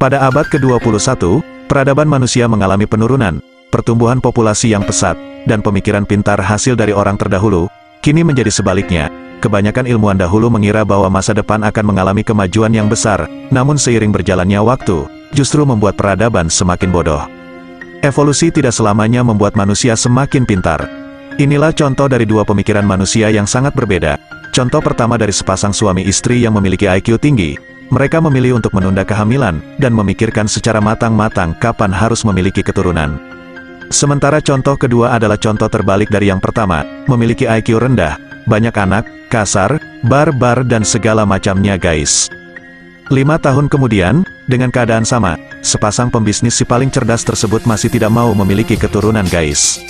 Pada abad ke-21, peradaban manusia mengalami penurunan, pertumbuhan populasi yang pesat, dan pemikiran pintar hasil dari orang terdahulu. Kini menjadi sebaliknya, kebanyakan ilmuwan dahulu mengira bahwa masa depan akan mengalami kemajuan yang besar, namun seiring berjalannya waktu, justru membuat peradaban semakin bodoh. Evolusi tidak selamanya membuat manusia semakin pintar. Inilah contoh dari dua pemikiran manusia yang sangat berbeda. Contoh pertama dari sepasang suami istri yang memiliki IQ tinggi. Mereka memilih untuk menunda kehamilan, dan memikirkan secara matang-matang kapan harus memiliki keturunan. Sementara contoh kedua adalah contoh terbalik dari yang pertama, memiliki IQ rendah, banyak anak, kasar, barbar dan segala macamnya guys. 5 tahun kemudian, dengan keadaan sama, sepasang pembisnis si paling cerdas tersebut masih tidak mau memiliki keturunan guys.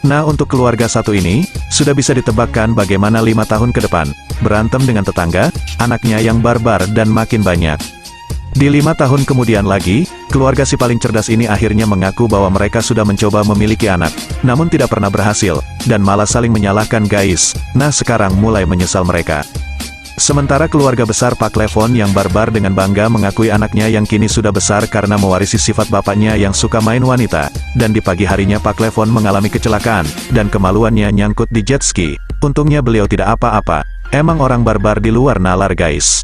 Nah untuk keluarga satu ini, sudah bisa ditebakkan bagaimana 5 tahun ke depan, berantem dengan tetangga, anaknya yang barbar dan makin banyak. Di 5 tahun kemudian lagi, keluarga si paling cerdas ini akhirnya mengaku bahwa mereka sudah mencoba memiliki anak, namun tidak pernah berhasil, dan malah saling menyalahkan guys. Nah sekarang mulai menyesal mereka. Sementara keluarga besar Pak Levon yang barbar dengan bangga mengakui anaknya yang kini sudah besar karena mewarisi sifat bapaknya yang suka main wanita, dan di pagi harinya Pak Levon mengalami kecelakaan, dan kemaluannya nyangkut di jet ski. Untungnya beliau tidak apa-apa, emang orang barbar di luar nalar guys.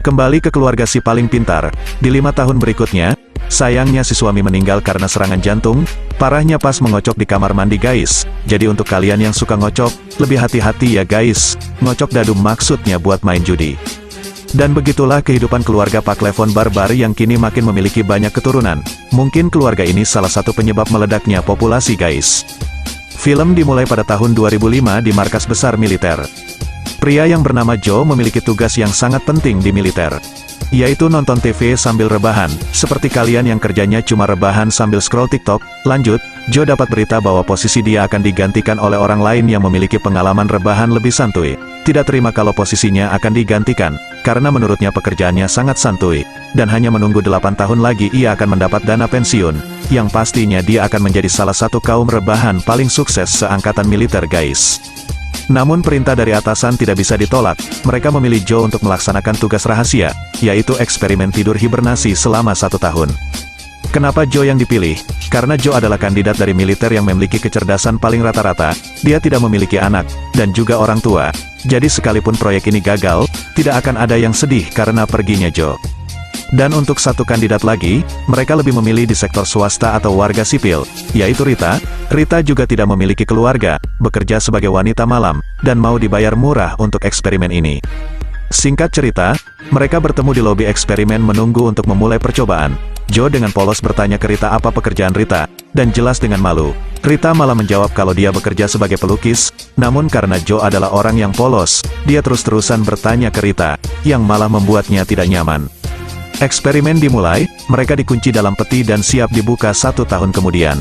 Kembali ke keluarga si paling pintar, di 5 tahun berikutnya, sayangnya si suami meninggal karena serangan jantung, parahnya pas mengocok di kamar mandi guys. Jadi untuk kalian yang suka ngocok, lebih hati-hati ya guys, ngocok dadum maksudnya buat main judi. Dan begitulah kehidupan keluarga Pak Levon barbar yang kini makin memiliki banyak keturunan. Mungkin keluarga ini salah satu penyebab meledaknya populasi guys. Film dimulai pada tahun 2005 di markas besar militer. Pria yang bernama Joe memiliki tugas yang sangat penting di militer, yaitu nonton TV sambil rebahan, seperti kalian yang kerjanya cuma rebahan sambil scroll TikTok. Lanjut, Joe dapat berita bahwa posisi dia akan digantikan oleh orang lain yang memiliki pengalaman rebahan lebih santuy. Tidak terima kalau posisinya akan digantikan, karena menurutnya pekerjaannya sangat santuy, dan hanya menunggu 8 tahun lagi ia akan mendapat dana pensiun, yang pastinya dia akan menjadi salah satu kaum rebahan paling sukses seangkatan militer guys. Namun perintah dari atasan tidak bisa ditolak, mereka memilih Joe untuk melaksanakan tugas rahasia, yaitu eksperimen tidur hibernasi selama 1 tahun. Kenapa Joe yang dipilih? Karena Joe adalah kandidat dari militer yang memiliki kecerdasan paling rata-rata, dia tidak memiliki anak, dan juga orang tua. Jadi sekalipun proyek ini gagal, tidak akan ada yang sedih karena perginya Joe. Dan untuk satu kandidat lagi, mereka lebih memilih di sektor swasta atau warga sipil, yaitu Rita. Rita juga tidak memiliki keluarga, bekerja sebagai wanita malam, dan mau dibayar murah untuk eksperimen ini. Singkat cerita, mereka bertemu di lobi eksperimen menunggu untuk memulai percobaan. Joe dengan polos bertanya ke Rita apa pekerjaan Rita, dan jelas dengan malu, Rita malah menjawab kalau dia bekerja sebagai pelukis. Namun karena Joe adalah orang yang polos, dia terus-terusan bertanya ke Rita, yang malah membuatnya tidak nyaman. Eksperimen dimulai, mereka dikunci dalam peti dan siap dibuka 1 tahun kemudian.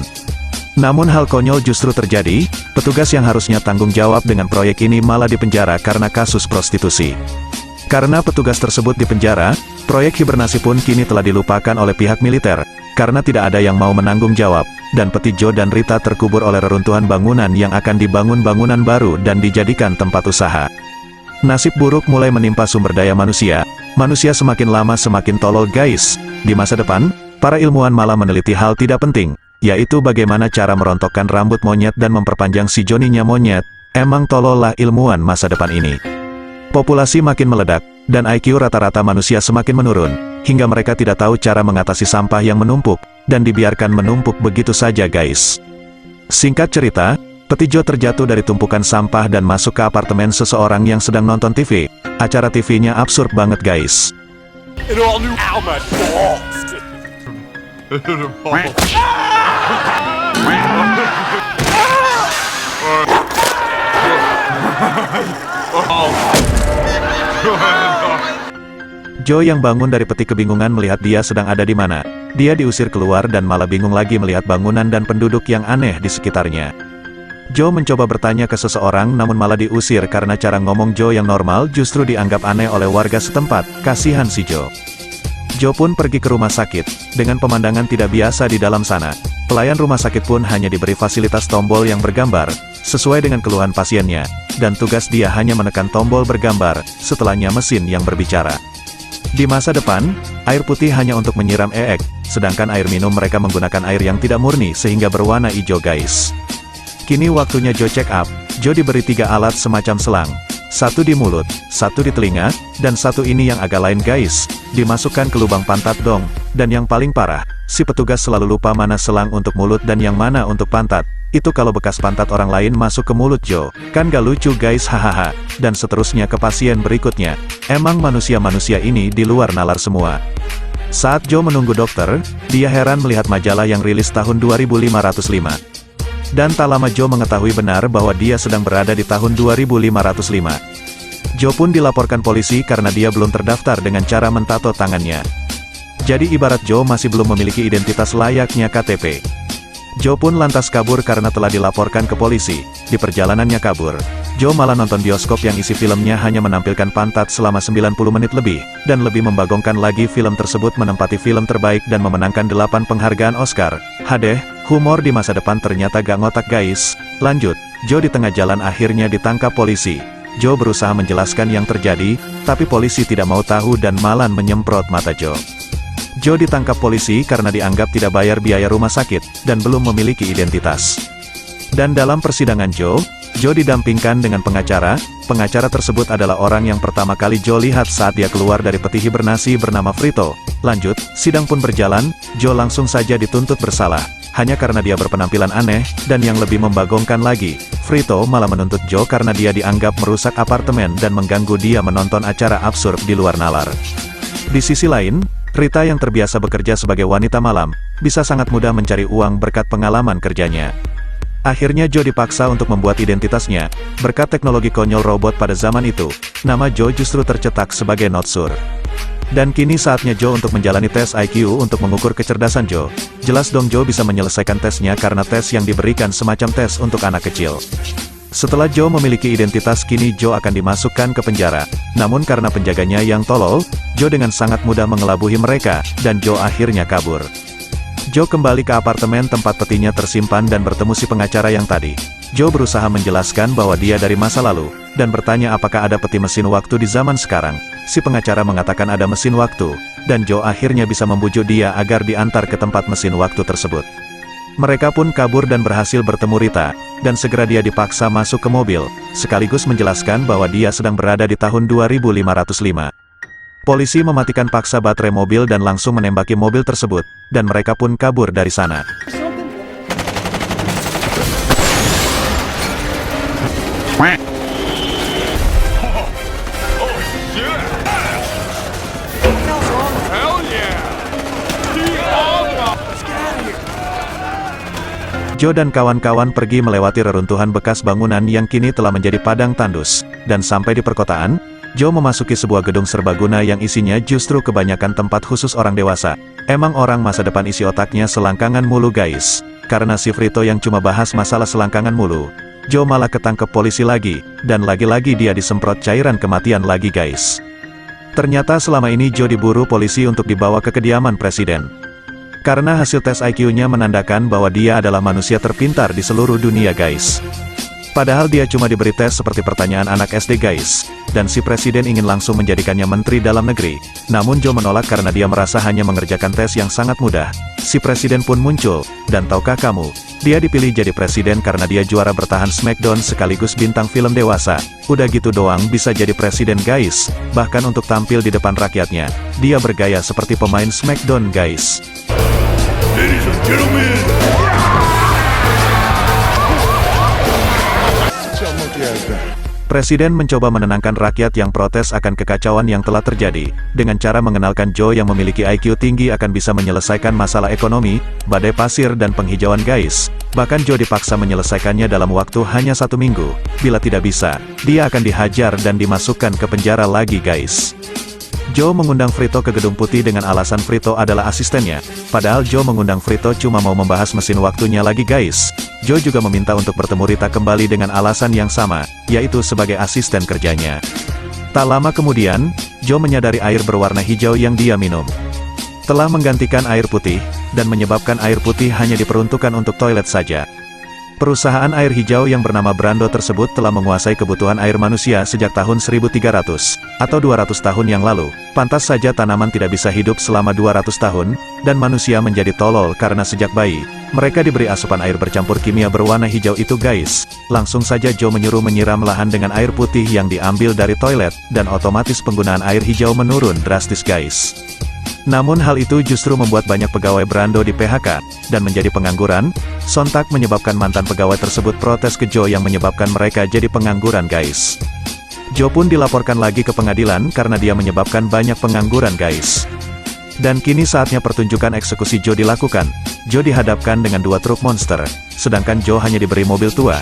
Namun hal konyol justru terjadi, petugas yang harusnya tanggung jawab dengan proyek ini malah dipenjara karena kasus prostitusi. Karena petugas tersebut dipenjara, proyek hibernasi pun kini telah dilupakan oleh pihak militer, karena tidak ada yang mau menanggung jawab, dan peti Joe dan Rita terkubur oleh reruntuhan bangunan yang akan dibangun bangunan baru dan dijadikan tempat usaha. Nasib buruk mulai menimpa sumber daya manusia. Manusia semakin lama semakin tolol guys. Di masa depan, para ilmuwan malah meneliti hal tidak penting, yaitu bagaimana cara merontokkan rambut monyet dan memperpanjang si joninya monyet. Emang tolol lah ilmuwan masa depan ini. Populasi makin meledak, dan IQ rata-rata manusia semakin menurun, hingga mereka tidak tahu cara mengatasi sampah yang menumpuk, dan dibiarkan menumpuk begitu saja guys. Singkat cerita, peti Joe terjatuh dari tumpukan sampah dan masuk ke apartemen seseorang yang sedang nonton TV. Acara TV-nya absurd banget guys. Joe yang bangun dari peti kebingungan melihat dia sedang ada di mana. Dia diusir keluar dan malah bingung lagi melihat bangunan dan penduduk yang aneh di sekitarnya. Joe mencoba bertanya ke seseorang namun malah diusir karena cara ngomong Joe yang normal justru dianggap aneh oleh warga setempat. Kasihan si Joe. Joe pun pergi ke rumah sakit, dengan pemandangan tidak biasa di dalam sana. Pelayan rumah sakit pun hanya diberi fasilitas tombol yang bergambar, sesuai dengan keluhan pasiennya, dan tugas dia hanya menekan tombol bergambar, setelahnya mesin yang berbicara. Di masa depan, air putih hanya untuk menyiram EEK, sedangkan air minum mereka menggunakan air yang tidak murni sehingga berwarna hijau guys. Kini waktunya Joe check up. Joe diberi 3 alat semacam selang. Satu di mulut, satu di telinga, dan satu ini yang agak lain guys, dimasukkan ke lubang pantat dong. Dan yang paling parah, si petugas selalu lupa mana selang untuk mulut dan yang mana untuk pantat. Itu kalau bekas pantat orang lain masuk ke mulut Joe. Kan gak lucu guys, hahaha. Dan seterusnya ke pasien berikutnya. Emang manusia-manusia ini di luar nalar semua. Saat Joe menunggu dokter, dia heran melihat majalah yang rilis tahun 2505. Dan tak lama Joe mengetahui benar bahwa dia sedang berada di tahun 2505. Joe pun dilaporkan polisi karena dia belum terdaftar dengan cara mentato tangannya. Jadi ibarat Joe masih belum memiliki identitas layaknya KTP. Joe pun lantas kabur karena telah dilaporkan ke polisi. Di perjalanannya kabur, Joe malah nonton bioskop yang isi filmnya hanya menampilkan pantat selama 90 menit lebih, dan lebih membagongkan lagi film tersebut menempati film terbaik dan memenangkan 8 penghargaan Oscar. Hadeh, humor di masa depan ternyata gak ngotak guys. Lanjut, Joe di tengah jalan akhirnya ditangkap polisi. Joe berusaha menjelaskan yang terjadi, tapi polisi tidak mau tahu dan malah menyemprot mata Joe. Joe ditangkap polisi karena dianggap tidak bayar biaya rumah sakit, dan belum memiliki identitas. Dan dalam persidangan Joe didampingkan dengan pengacara. Pengacara tersebut adalah orang yang pertama kali Joe lihat saat dia keluar dari peti hibernasi bernama Frito. Lanjut, sidang pun berjalan, Joe langsung saja dituntut bersalah, hanya karena dia berpenampilan aneh, dan yang lebih membagongkan lagi, Frito malah menuntut Joe karena dia dianggap merusak apartemen dan mengganggu dia menonton acara absurd di luar nalar. Di sisi lain, Rita yang terbiasa bekerja sebagai wanita malam, bisa sangat mudah mencari uang berkat pengalaman kerjanya. Akhirnya Joe dipaksa untuk membuat identitasnya. Berkat teknologi konyol robot pada zaman itu, nama Joe justru tercetak sebagai Notsur. Dan kini saatnya Joe untuk menjalani tes IQ untuk mengukur kecerdasan Joe. Jelas dong Joe bisa menyelesaikan tesnya karena tes yang diberikan semacam tes untuk anak kecil. Setelah Joe memiliki identitas, kini Joe akan dimasukkan ke penjara. Namun karena penjaganya yang tolol, Joe dengan sangat mudah mengelabuhi mereka, dan Joe akhirnya kabur. Joe kembali ke apartemen tempat petinya tersimpan dan bertemu si pengacara yang tadi. Joe berusaha menjelaskan bahwa dia dari masa lalu, dan bertanya apakah ada peti mesin waktu di zaman sekarang. Si pengacara mengatakan ada mesin waktu, dan Joe akhirnya bisa membujuk dia agar diantar ke tempat mesin waktu tersebut. Mereka pun kabur dan berhasil bertemu Rita, dan segera dia dipaksa masuk ke mobil, sekaligus menjelaskan bahwa dia sedang berada di tahun 2505. Polisi mematikan paksa baterai mobil dan langsung menembaki mobil tersebut, dan mereka pun kabur dari sana. Joe dan kawan-kawan pergi melewati reruntuhan bekas bangunan yang kini telah menjadi padang tandus, dan sampai di perkotaan, Joe memasuki sebuah gedung serbaguna yang isinya justru kebanyakan tempat khusus orang dewasa. Emang orang masa depan isi otaknya selangkangan mulu guys. Karena si Frito yang cuma bahas masalah selangkangan mulu, Joe malah ketangkep polisi lagi, dan lagi-lagi dia disemprot cairan kematian lagi guys. Ternyata selama ini Joe diburu polisi untuk dibawa ke kediaman presiden. Karena hasil tes IQ-nya menandakan bahwa dia adalah manusia terpintar di seluruh dunia guys. Padahal dia cuma diberi tes seperti pertanyaan anak SD guys, dan si presiden ingin langsung menjadikannya menteri dalam negeri. Namun Joe menolak karena dia merasa hanya mengerjakan tes yang sangat mudah. Si presiden pun muncul, dan tahukah kamu, dia dipilih jadi presiden karena dia juara bertahan Smackdown sekaligus bintang film dewasa. Udah gitu doang bisa jadi presiden guys, bahkan untuk tampil di depan rakyatnya, dia bergaya seperti pemain Smackdown guys. Ladies and gentlemen. Presiden mencoba menenangkan rakyat yang protes akan kekacauan yang telah terjadi, dengan cara mengenalkan Joe yang memiliki IQ tinggi akan bisa menyelesaikan masalah ekonomi, badai pasir dan penghijauan guys. Bahkan Joe dipaksa menyelesaikannya dalam waktu hanya 1 minggu. Bila tidak bisa, dia akan dihajar dan dimasukkan ke penjara lagi guys. Joe mengundang Frito ke Gedung Putih dengan alasan Frito adalah asistennya. Padahal Joe mengundang Frito cuma mau membahas mesin waktunya lagi guys. Joe juga meminta untuk bertemu Rita kembali dengan alasan yang sama, yaitu sebagai asisten kerjanya. Tak lama kemudian, Joe menyadari air berwarna hijau yang dia minum telah menggantikan air putih, dan menyebabkan air putih hanya diperuntukkan untuk toilet saja. Perusahaan air hijau yang bernama Brando tersebut telah menguasai kebutuhan air manusia sejak tahun 1300 atau 200 tahun yang lalu. Pantas saja tanaman tidak bisa hidup selama 200 tahun, dan manusia menjadi tolol karena sejak bayi mereka diberi asupan air bercampur kimia berwarna hijau itu guys. Langsung saja Joe menyuruh menyiram lahan dengan air putih yang diambil dari toilet, dan otomatis penggunaan air hijau menurun drastis guys. Namun hal itu justru membuat banyak pegawai Brando di PHK, dan menjadi pengangguran. Sontak menyebabkan mantan pegawai tersebut protes ke Joe yang menyebabkan mereka jadi pengangguran guys. Joe pun dilaporkan lagi ke pengadilan karena dia menyebabkan banyak pengangguran guys. Dan kini saatnya pertunjukan eksekusi Joe dilakukan. Joe dihadapkan dengan 2 truk monster, sedangkan Joe hanya diberi mobil tua.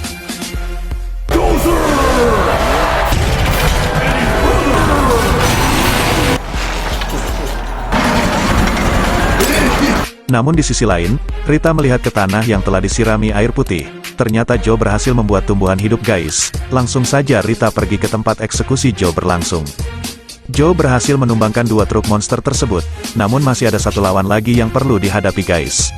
Namun di sisi lain, Rita melihat ke tanah yang telah disirami air putih. Ternyata Joe berhasil membuat tumbuhan hidup guys. Langsung saja Rita pergi ke tempat eksekusi Joe berlangsung. Joe berhasil menumbangkan 2 truk monster tersebut. Namun masih ada satu lawan lagi yang perlu dihadapi guys.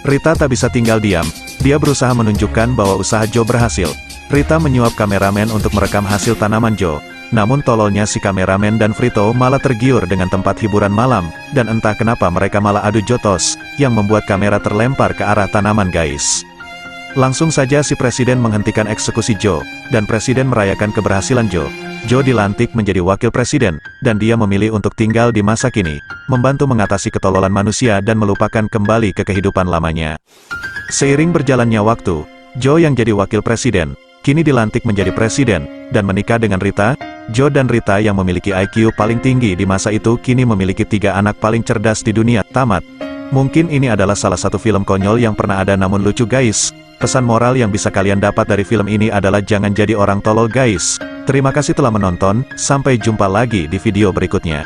Rita tak bisa tinggal diam. Dia berusaha menunjukkan bahwa usaha Joe berhasil. Rita menyuap kameramen untuk merekam hasil tanaman Joe. Namun tololnya si kameramen dan Frito malah tergiur dengan tempat hiburan malam, dan entah kenapa mereka malah adu jotos, yang membuat kamera terlempar ke arah tanaman guys. Langsung saja si presiden menghentikan eksekusi Joe, dan presiden merayakan keberhasilan Joe. Joe dilantik menjadi wakil presiden, dan dia memilih untuk tinggal di masa kini, membantu mengatasi ketololan manusia dan melupakan kembali ke kehidupan lamanya. Seiring berjalannya waktu, Joe yang jadi wakil presiden, kini dilantik menjadi presiden, dan menikah dengan Rita. Joe dan Rita yang memiliki IQ paling tinggi di masa itu kini memiliki 3 anak paling cerdas di dunia. Tamat. Mungkin ini adalah salah satu film konyol yang pernah ada namun lucu guys. Pesan moral yang bisa kalian dapat dari film ini adalah jangan jadi orang tolol guys. Terima kasih telah menonton, sampai jumpa lagi di video berikutnya.